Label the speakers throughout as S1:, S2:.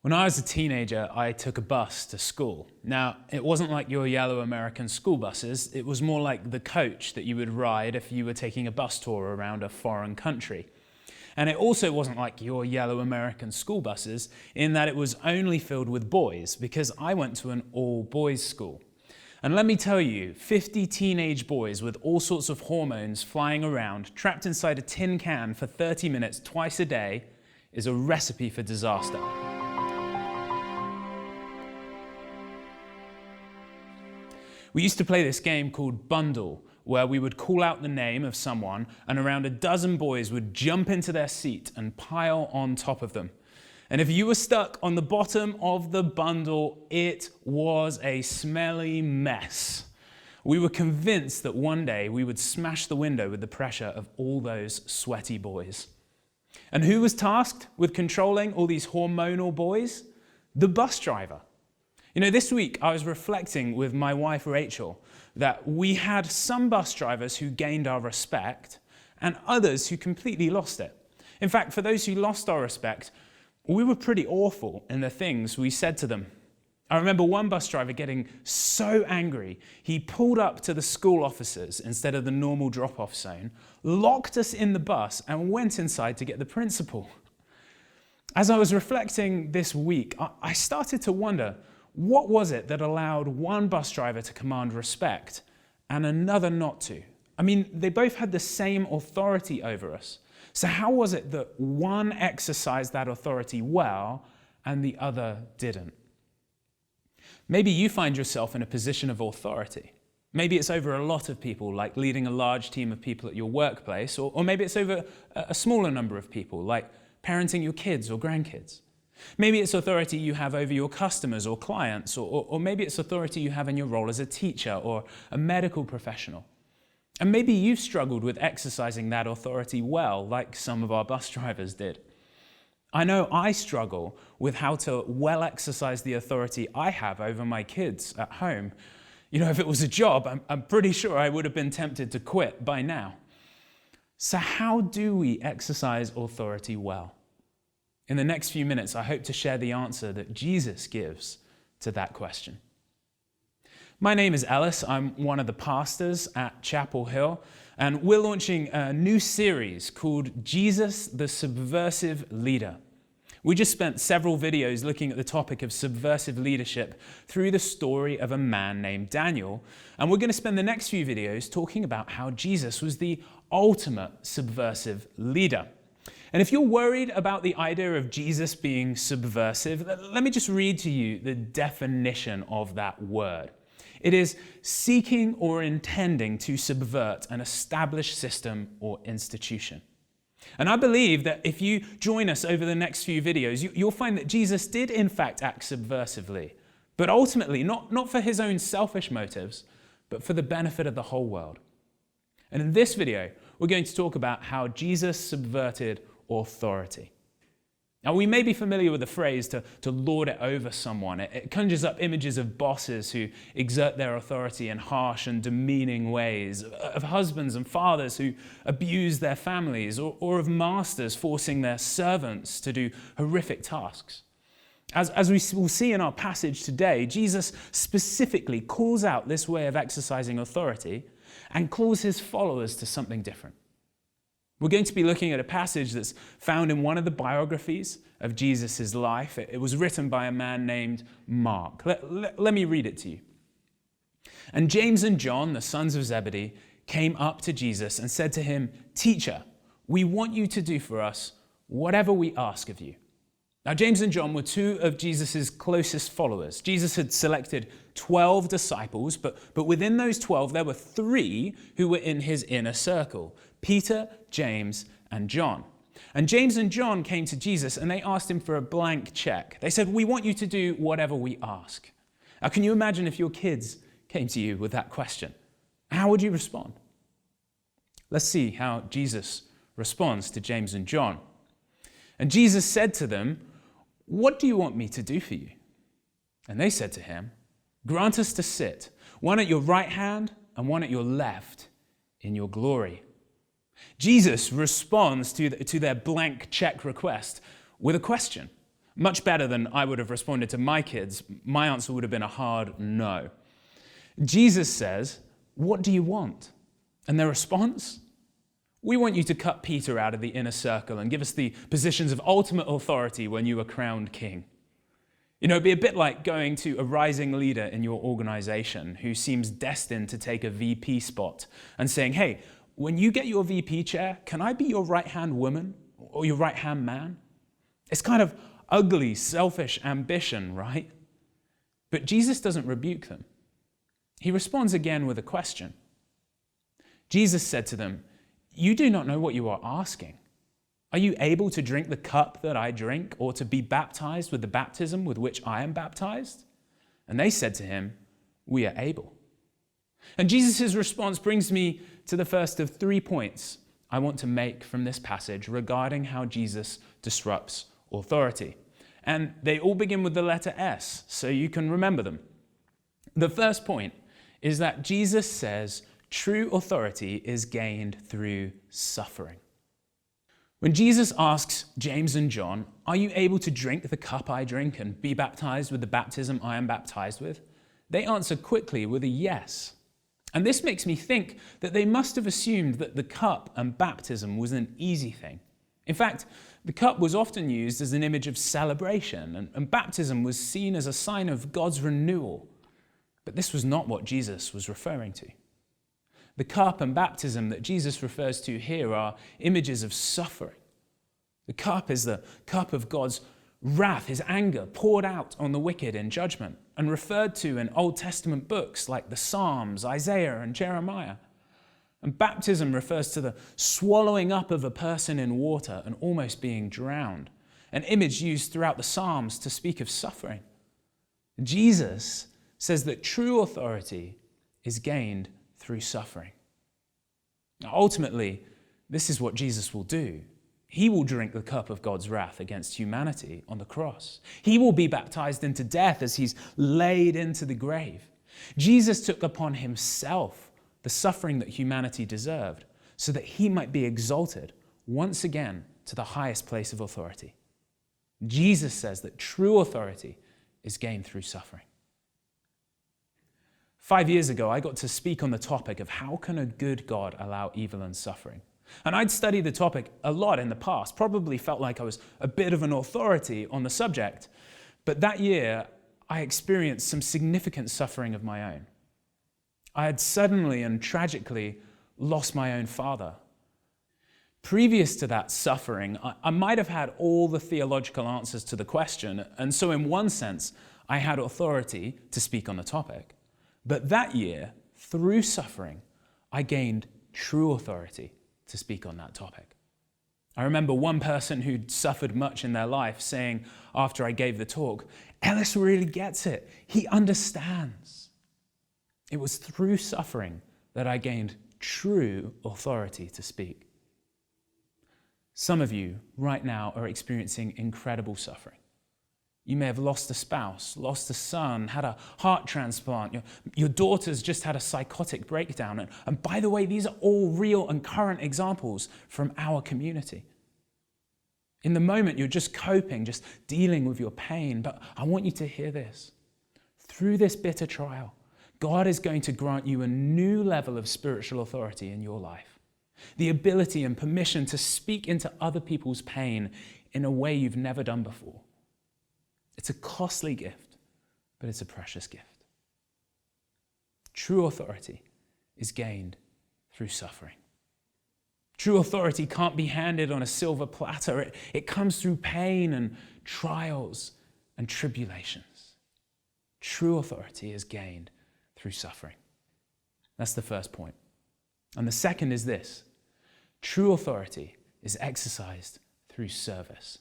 S1: When I was a teenager, I took a bus to school. Now, it wasn't like your yellow American school buses. It was more like the coach that you would ride if you were taking a bus tour around a foreign country. And it also wasn't like your yellow American school buses in that it was only filled with boys, because I went to an all-boys school. And let me tell you, 50 teenage boys with all sorts of hormones flying around, trapped inside a tin can for 30 minutes twice a day, is a recipe for disaster. We used to play this game called Bundle, where we would call out the name of someone and around a dozen boys would jump into their seat and pile on top of them. And if you were stuck on the bottom of the bundle, it was a smelly mess. We were convinced that one day we would smash the window with the pressure of all those sweaty boys. And who was tasked with controlling all these hormonal boys? The bus driver. You know, this week I was reflecting with my wife Rachel that we had some bus drivers who gained our respect and others who completely lost it. In fact, for those who lost our respect, we were pretty awful in the things we said to them. I remember one bus driver getting so angry, he pulled up to the school officers instead of the normal drop-off zone, locked us in the bus and went inside to get the principal. As I was reflecting this week, I started to wonder, what was it that allowed one bus driver to command respect and another not to? I mean, they both had the same authority over us. So how was it that one exercised that authority well and the other didn't? Maybe you find yourself in a position of authority. Maybe it's over a lot of people, like leading a large team of people at your workplace, or maybe it's over a smaller number of people, like parenting your kids or grandkids. Maybe it's authority you have over your customers or clients, or maybe it's authority you have in your role as a teacher or a medical professional. And maybe you've struggled with exercising that authority well, like some of our bus drivers did. I know I struggle with how to well exercise the authority I have over my kids at home. You know, if it was a job, I'm pretty sure I would have been tempted to quit by now. So how do we exercise authority well? In the next few minutes, I hope to share the answer that Jesus gives to that question. My name is Ellis. I'm one of the pastors at Chapel Hill, and we're launching a new series called Jesus, the Subversive Leader. We just spent several videos looking at the topic of subversive leadership through the story of a man named Daniel, and we're going to spend the next few videos talking about how Jesus was the ultimate subversive leader. And if you're worried about the idea of Jesus being subversive, let me just read to you the definition of that word. It is seeking or intending to subvert an established system or institution. And I believe that if you join us over the next few videos, you'll find that Jesus did in fact act subversively, but ultimately not for his own selfish motives, but for the benefit of the whole world. And in this video, we're going to talk about how Jesus subverted authority. Now, we may be familiar with the phrase to lord it over someone. It conjures up images of bosses who exert their authority in harsh and demeaning ways, of husbands and fathers who abuse their families, or of masters forcing their servants to do horrific tasks. As we will see in our passage today, Jesus specifically calls out this way of exercising authority and calls his followers to something different. We're going to be looking at a passage that's found in one of the biographies of Jesus' life. It was written by a man named Mark. Let me read it to you. And James and John, the sons of Zebedee, came up to Jesus and said to him, "Teacher, we want you to do for us whatever we ask of you." Now, James and John were two of Jesus' closest followers. Jesus had selected 12 disciples, but within those 12, there were 3 who were in his inner circle: Peter, James, and John. And James and John came to Jesus and they asked him for a blank check. They said, "We want you to do whatever we ask." Now, can you imagine if your kids came to you with that question? How would you respond? Let's see how Jesus responds to James and John. And Jesus said to them, "What do you want me to do for you?" And they said to him, "Grant us to sit, one at your right hand and one at your left, in your glory." Jesus responds to their blank check request with a question. Much better than I would have responded to my kids. My answer would have been a hard no. Jesus says, "What do you want?" And their response? "We want you to cut Peter out of the inner circle and give us the positions of ultimate authority when you are crowned king." You know, it'd be a bit like going to a rising leader in your organization who seems destined to take a VP spot and saying, "Hey, when you get your VP chair, can I be your right-hand woman or your right-hand man?" It's kind of ugly, selfish ambition, right? But Jesus doesn't rebuke them. He responds again with a question. Jesus said to them, "You do not know what you are asking. Are you able to drink the cup that I drink, or to be baptized with the baptism with which I am baptized?" And they said to him, "We are able." And Jesus' response brings me to the first of 3 points I want to make from this passage regarding how Jesus disrupts authority. And they all begin with the letter S, so you can remember them. The first point is that Jesus says true authority is gained through suffering. When Jesus asks James and John, "Are you able to drink the cup I drink and be baptized with the baptism I am baptized with?" they answer quickly with a yes. And this makes me think that they must have assumed that the cup and baptism was an easy thing. In fact, the cup was often used as an image of celebration, and baptism was seen as a sign of God's renewal. But this was not what Jesus was referring to. The cup and baptism that Jesus refers to here are images of suffering. The cup is the cup of God's wrath, his anger poured out on the wicked in judgment, and referred to in Old Testament books like the Psalms, Isaiah, and Jeremiah. And baptism refers to the swallowing up of a person in water and almost being drowned, an image used throughout the Psalms to speak of suffering. Jesus says that true authority is gained through suffering. Now, ultimately, this is what Jesus will do. He will drink the cup of God's wrath against humanity on the cross. He will be baptized into death as he's laid into the grave. Jesus took upon himself the suffering that humanity deserved so that he might be exalted once again to the highest place of authority. Jesus says that true authority is gained through suffering. 5 years ago, I got to speak on the topic of how can a good God allow evil and suffering. And I'd studied the topic a lot in the past, probably felt like I was a bit of an authority on the subject. But that year, I experienced some significant suffering of my own. I had suddenly and tragically lost my own father. Previous to that suffering, I might have had all the theological answers to the question, and so in one sense, I had authority to speak on the topic. But that year, through suffering, I gained true authority to speak on that topic. I remember one person who'd suffered much in their life saying after I gave the talk, "Ellis really gets it. He understands." It was through suffering that I gained true authority to speak. Some of you right now are experiencing incredible suffering. You may have lost a spouse, lost a son, had a heart transplant. Your daughter's just had a psychotic breakdown. And by the way, these are all real and current examples from our community. In the moment, you're just coping, just dealing with your pain. But I want you to hear this. Through this bitter trial, God is going to grant you a new level of spiritual authority in your life. The ability and permission to speak into other people's pain in a way you've never done before. It's a costly gift, but it's a precious gift. True authority is gained through suffering. True authority can't be handed on a silver platter. It comes through pain and trials and tribulations. True authority is gained through suffering. That's the first point. And the second is this. True authority is exercised through service.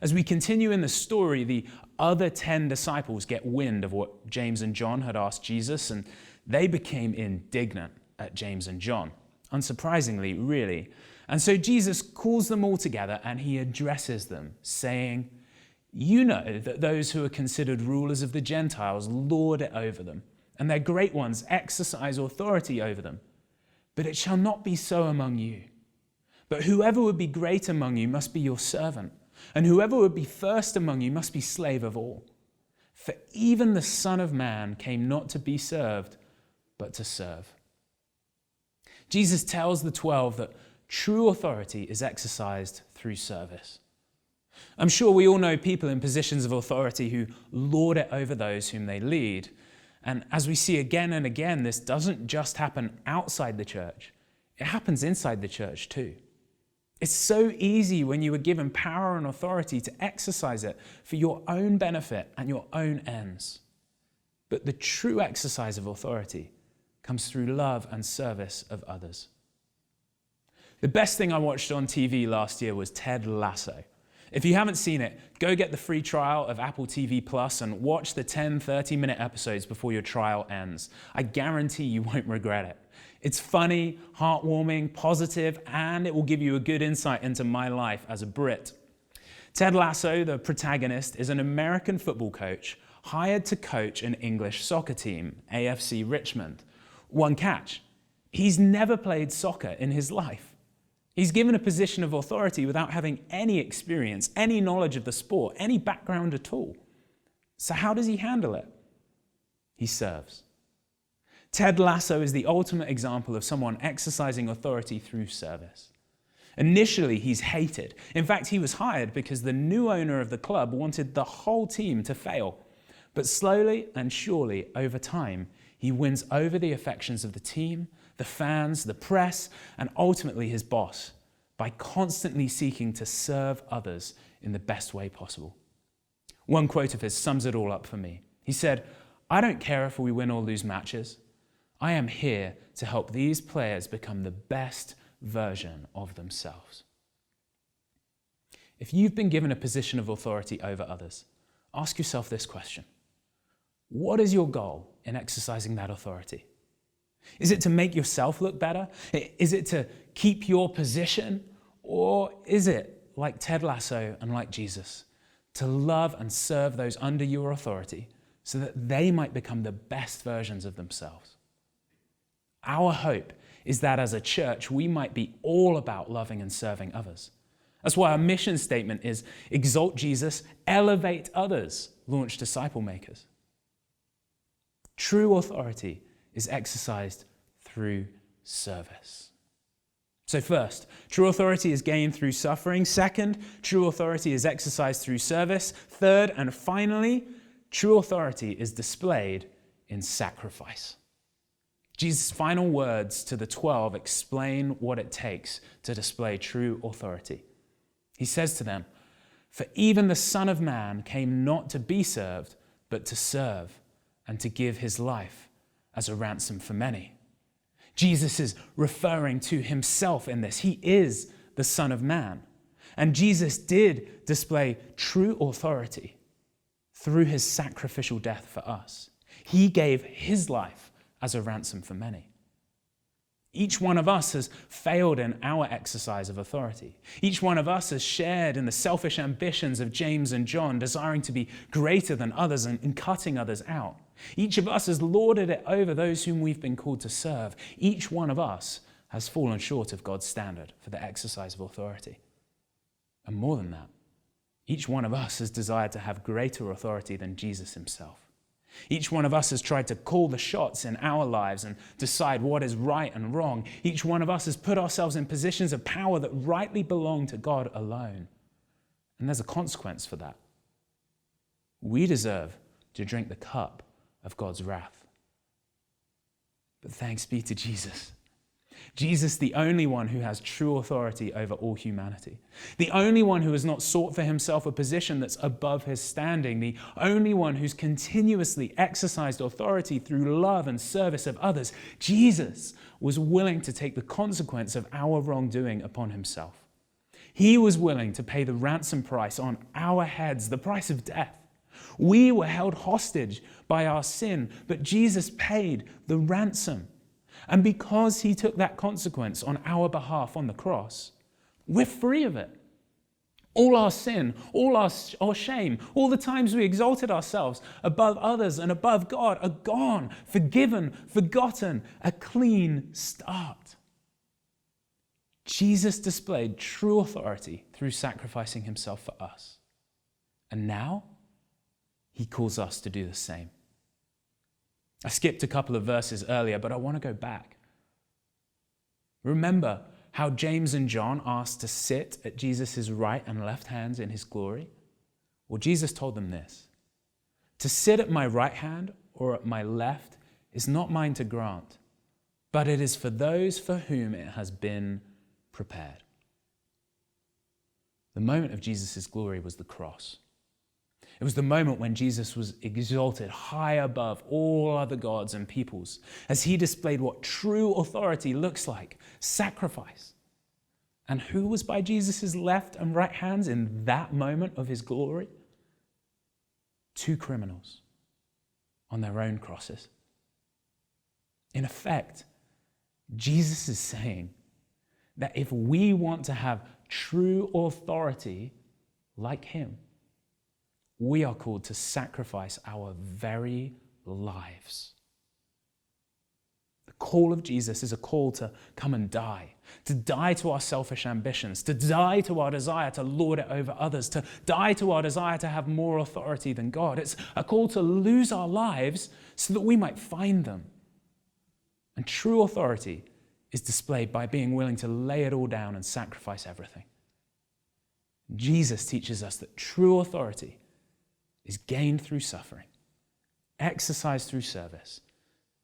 S1: As we continue in the story, the other 10 disciples get wind of what James and John had asked Jesus, and they became indignant at James and John. Unsurprisingly, really. And so Jesus calls them all together and he addresses them, saying, "You know that those who are considered rulers of the Gentiles lord it over them, and their great ones exercise authority over them. But it shall not be so among you. But whoever would be great among you must be your servant. And whoever would be first among you must be slave of all. For even the Son of Man came not to be served, but to serve. Jesus tells the 12 that true authority is exercised through service. I'm sure we all know people in positions of authority who lord it over those whom they lead. And as we see again and again, this doesn't just happen outside the church. It happens inside the church too. It's so easy when you are given power and authority to exercise it for your own benefit and your own ends. But the true exercise of authority comes through love and service of others. The best thing I watched on TV last year was Ted Lasso. If you haven't seen it, go get the free trial of Apple TV Plus and watch the 10 30-minute episodes before your trial ends. I guarantee you won't regret it. It's funny, heartwarming, positive, and it will give you a good insight into my life as a Brit. Ted Lasso, the protagonist, is an American football coach hired to coach an English soccer team, AFC Richmond. One catch: he's never played soccer in his life. He's given a position of authority without having any experience, any knowledge of the sport, any background at all. So how does he handle it? He serves. Ted Lasso is the ultimate example of someone exercising authority through service. Initially, he's hated. In fact, he was hired because the new owner of the club wanted the whole team to fail. But slowly and surely, over time, he wins over the affections of the team, the fans, the press, and ultimately his boss by constantly seeking to serve others in the best way possible. One quote of his sums it all up for me. He said, "I don't care if we win or lose matches. I am here to help these players become the best version of themselves." If you've been given a position of authority over others, ask yourself this question. What is your goal in exercising that authority? Is it to make yourself look better? Is it to keep your position? Or is it, like Ted Lasso and like Jesus, to love and serve those under your authority so that they might become the best versions of themselves? Our hope is that as a church, we might be all about loving and serving others. That's why our mission statement is exalt Jesus, elevate others, launch disciple makers. True authority is exercised through service. So first, true authority is gained through suffering. Second, true authority is exercised through service. Third, and finally, true authority is displayed in sacrifice. Jesus' final words to the 12 explain what it takes to display true authority. He says to them, "For even the Son of Man came not to be served, but to serve and to give his life as a ransom for many." Jesus is referring to himself in this. He is the Son of Man. And Jesus did display true authority through his sacrificial death for us. He gave his life as a ransom for many. Each one of us has failed in our exercise of authority. Each one of us has shared in the selfish ambitions of James and John, desiring to be greater than others and cutting others out. Each of us has lorded it over those whom we've been called to serve. Each one of us has fallen short of God's standard for the exercise of authority. And more than that, each one of us has desired to have greater authority than Jesus himself. Each one of us has tried to call the shots in our lives and decide what is right and wrong. Each one of us has put ourselves in positions of power that rightly belong to God alone. And there's a consequence for that. We deserve to drink the cup of God's wrath. But thanks be to Jesus. Jesus, the only one who has true authority over all humanity. The only one who has not sought for himself a position that's above his standing. The only one who's continuously exercised authority through love and service of others. Jesus was willing to take the consequence of our wrongdoing upon himself. He was willing to pay the ransom price on our heads, the price of death. We were held hostage by our sin, but Jesus paid the ransom. And because he took that consequence on our behalf on the cross, we're free of it. All our sin, all our shame, all the times we exalted ourselves above others and above God are gone, forgiven, forgotten, a clean start. Jesus displayed true authority through sacrificing himself for us. And now, he calls us to do the same. I skipped a couple of verses earlier, but I want to go back. Remember how James and John asked to sit at Jesus' right and left hands in his glory? Well, Jesus told them this: to sit at my right hand or at my left is not mine to grant, but it is for those for whom it has been prepared. The moment of Jesus' glory was the cross. It was the moment when Jesus was exalted high above all other gods and peoples, as he displayed what true authority looks like: sacrifice. And who was by Jesus' left and right hands in that moment of his glory? 2 criminals on their own crosses. In effect, Jesus is saying that if we want to have true authority like him, we are called to sacrifice our very lives. The call of Jesus is a call to come and die, to die to our selfish ambitions, to die to our desire to lord it over others, to die to our desire to have more authority than God. It's a call to lose our lives so that we might find them. And true authority is displayed by being willing to lay it all down and sacrifice everything. Jesus teaches us that true authority is gained through suffering, exercised through service,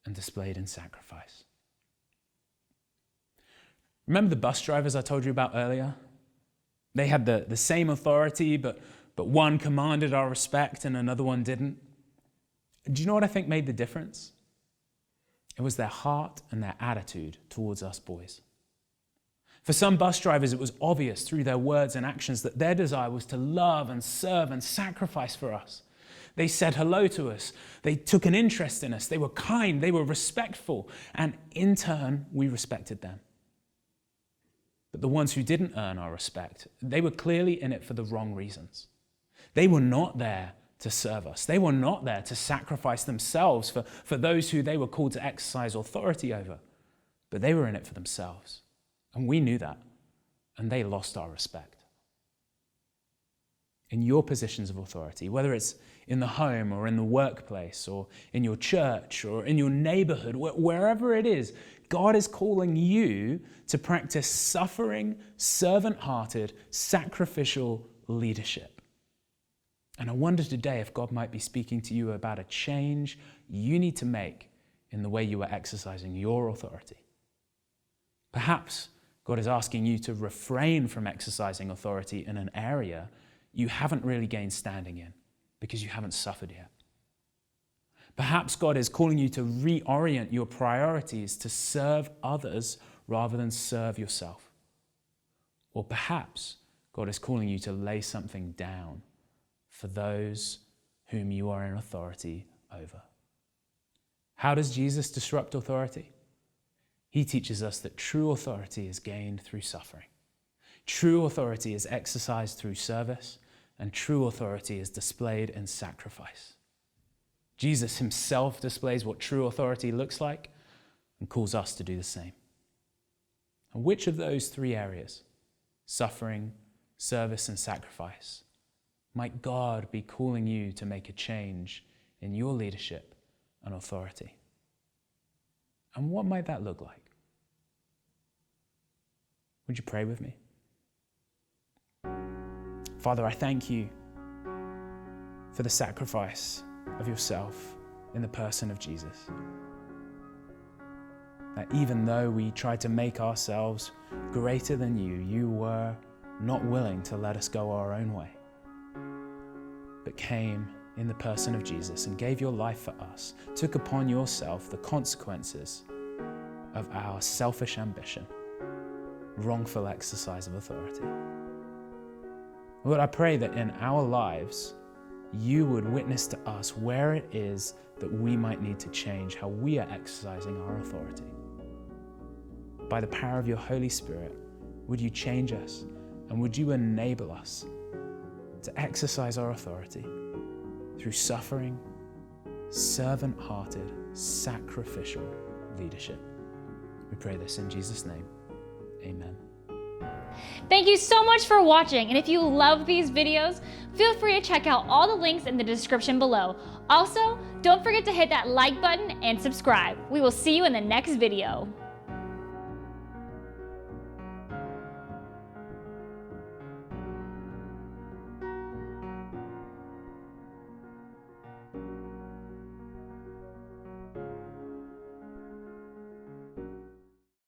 S1: and displayed in sacrifice. Remember the bus drivers I told you about earlier? They had the same authority, but one commanded our respect and another one didn't. Do you know what I think made the difference? It was their heart and their attitude towards us boys. For some bus drivers, it was obvious through their words and actions that their desire was to love and serve and sacrifice for us. They said hello to us. They took an interest in us. They were kind. They were respectful. And in turn, we respected them. But the ones who didn't earn our respect, they were clearly in it for the wrong reasons. They were not there to serve us. They were not there to sacrifice themselves for those who they were called to exercise authority over. But they were in it for themselves. And we knew that, and they lost our respect. In your positions of authority, whether it's in the home or in the workplace or in your church or in your neighborhood, wherever it is, God is calling you to practice suffering, servant-hearted, sacrificial leadership. And I wonder today if God might be speaking to you about a change you need to make in the way you are exercising your authority. Perhaps God is asking you to refrain from exercising authority in an area you haven't really gained standing in because you haven't suffered yet. Perhaps God is calling you to reorient your priorities to serve others rather than serve yourself. Or perhaps God is calling you to lay something down for those whom you are in authority over. How does Jesus disrupt authority? He teaches us that true authority is gained through suffering. True authority is exercised through service, and true authority is displayed in sacrifice. Jesus himself displays what true authority looks like and calls us to do the same. And which of those 3 areas, suffering, service, and sacrifice, might God be calling you to make a change in your leadership and authority? And what might that look like? Would you pray with me? Father, I thank you for the sacrifice of yourself in the person of Jesus. That even though we tried to make ourselves greater than you, you were not willing to let us go our own way, but came in the person of Jesus and gave your life for us, took upon yourself the consequences of our selfish ambition, wrongful exercise of authority. Lord, I pray that in our lives, you would witness to us where it is that we might need to change how we are exercising our authority. By the power of your Holy Spirit, would you change us and would you enable us to exercise our authority through suffering, servant-hearted, sacrificial leadership. We pray this in Jesus' name. Amen.
S2: Thank you so much for watching, and if you love these videos, feel free to check out all the links in the description below. Also, don't forget to hit that like button and subscribe. We will see you in the next video.